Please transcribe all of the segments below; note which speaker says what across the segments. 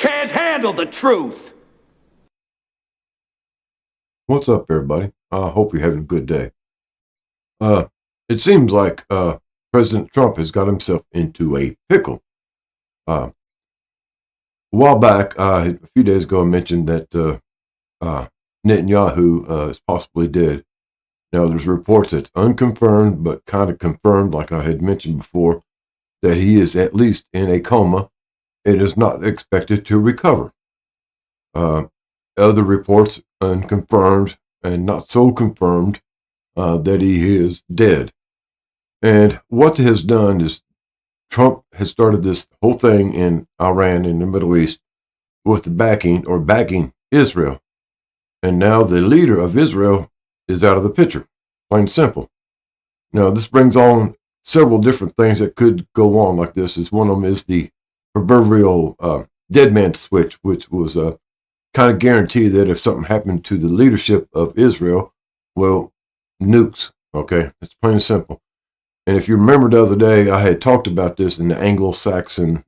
Speaker 1: can't handle the truth.
Speaker 2: What's up, everybody? I hope you're having a good day. It seems like President Trump has got himself into a pickle. A while back, a few days ago, I mentioned that Netanyahu is possibly dead. Now, there's reports that's unconfirmed, but kind of confirmed, like I had mentioned before, that he is at least in a coma and is not expected to recover. Other reports, unconfirmed and not so confirmed, that he is dead. And what has done is Trump has started this whole thing in Iran, in the Middle East, with the backing Israel. And now the leader of Israel is out of the picture, plain and simple. Now, this brings on several different things that could go on like this. One of them is the proverbial dead man switch, which was kind of guaranteed that if something happened to the leadership of Israel, well, nukes, okay? It's plain and simple. And if you remember the other day, I had talked about this in the Anglo-Saxon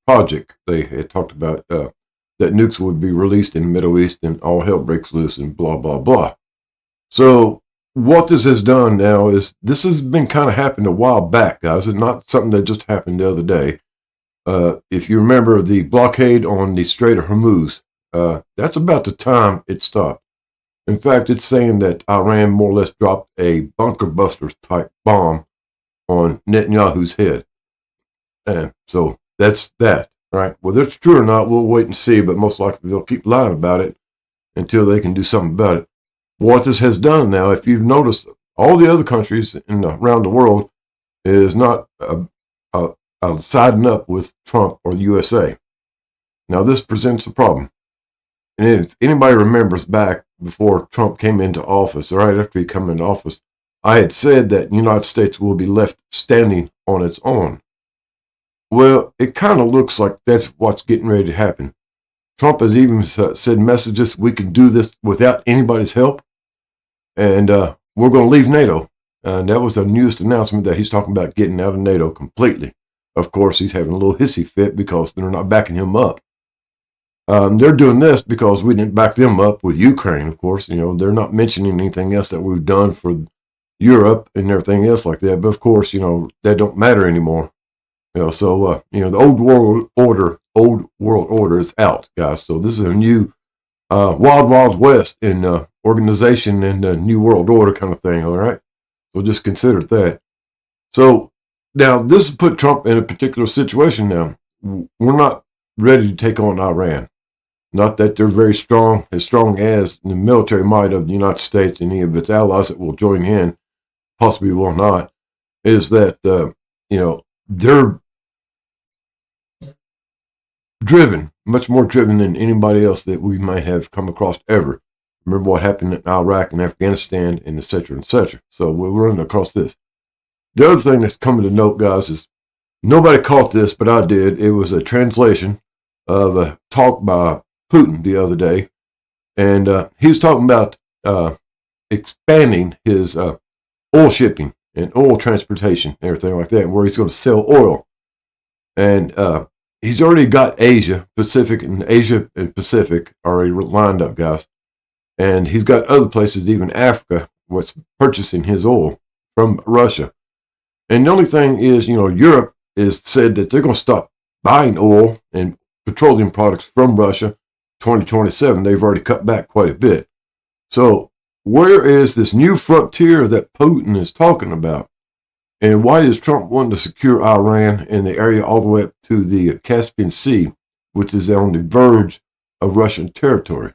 Speaker 2: project. They had talked about that nukes would be released in the Middle East and all hell breaks loose and blah, blah, blah. So what this has done now is this has been kind of happened a while back, guys. It's not something that just happened the other day. If you remember the blockade on the Strait of Hormuz, that's about the time it stopped. In fact, it's saying that Iran more or less dropped a bunker busters type bomb on Netanyahu's head. And so that's that, right? Whether it's true or not, we'll wait and see, but most likely they'll keep lying about it until they can do something about it. What this has done now, if you've noticed, all the other countries around the world is not siding up with Trump or the USA. Now, this presents a problem. And if anybody remembers back before Trump came into office, or right after he came into office, I had said that the United States will be left standing on its own. Well, it kind of looks like that's what's getting ready to happen. Trump has even said messages, we can do this without anybody's help, and we're going to leave NATO. And that was the newest announcement, that he's talking about getting out of NATO completely. Of course, he's having a little hissy fit because they're not backing him up. They're doing this because we didn't back them up with Ukraine, of course. You know, they're not mentioning anything else that we've done for Europe and everything else like that. But of course, you know, that don't matter anymore. You know, so the old world order is out, guys. So this is a new wild west in organization and new world order kind of thing. All right, so just consider that. So now this has put Trump in a particular situation. Now we're not ready to take on Iran. Not that they're very strong, as strong as the military might of the United States and any of its allies that will join in, possibly will not, is that, they're driven, much more driven than anybody else that we might have come across ever. Remember what happened in Iraq and Afghanistan and et cetera, et cetera. So we're running across this. The other thing that's coming to note, guys, is nobody caught this, but I did. It was a translation of a talk by Putin the other day, and he was talking about expanding his oil shipping and oil transportation and everything like that, where he's going to sell oil. And he's already got Asia Pacific already lined up, guys. And he's got other places, even Africa, what's purchasing his oil from Russia. And the only thing is, Europe is said that they're going to stop buying oil and petroleum products from Russia 2027. They've already cut back quite a bit. So where is this new frontier that Putin is talking about? And why is Trump wanting to secure Iran in the area all the way up to the Caspian Sea, which is on the verge of Russian territory?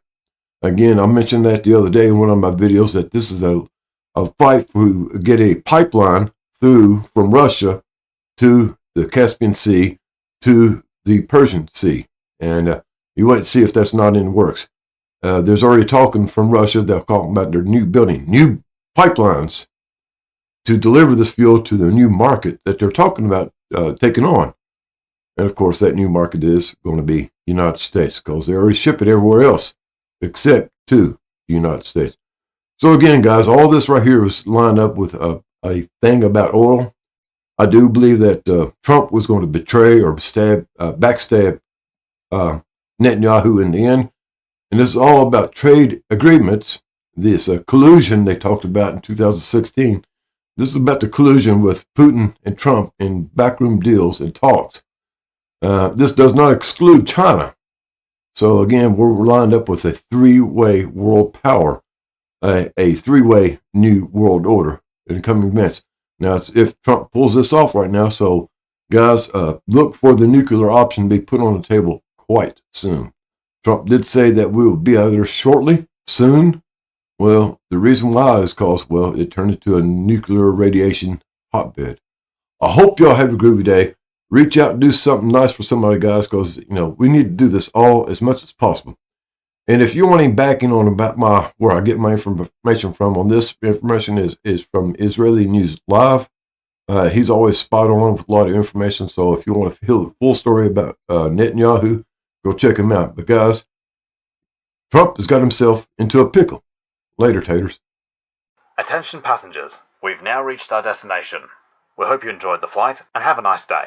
Speaker 2: Again, I mentioned that the other day in one of my videos, that this is a fight to get a pipeline through from Russia to the Caspian Sea to the Persian Sea. And you wait and see if that's not in the works. There's already talking from Russia. They're talking about their building new pipelines to deliver this fuel to the new market that they're talking about taking on. And of course, that new market is going to be the United States, because they already ship it everywhere else except to the United States. So again, guys, all this right here is lined up with a thing about oil. I do believe that Trump was going to betray or backstab Netanyahu in the end. And this is all about trade agreements, this collusion they talked about in 2016. This is about the collusion with Putin and Trump in backroom deals and talks. This does not exclude China. So again, we're lined up with a three-way world power, a three-way new world order in the coming months. Now, it's if Trump pulls this off right now. So, guys, look for the nuclear option to be put on the table quite soon. Trump did say that we will be out of there shortly, soon. Well, the reason why is because, well, it turned into a nuclear radiation hotbed. I hope y'all have a groovy day. Reach out and do something nice for somebody, guys, because, we need to do this all as much as possible. And if you want any backing on about where I get my information from on this, information is from Israeli News Live. He's always spot on with a lot of information. So if you want to hear the full story about Netanyahu, go check him out. But guys, Trump has got himself into a pickle. Later, taters.
Speaker 3: Attention passengers, we've now reached our destination. We hope you enjoyed the flight and have a nice day.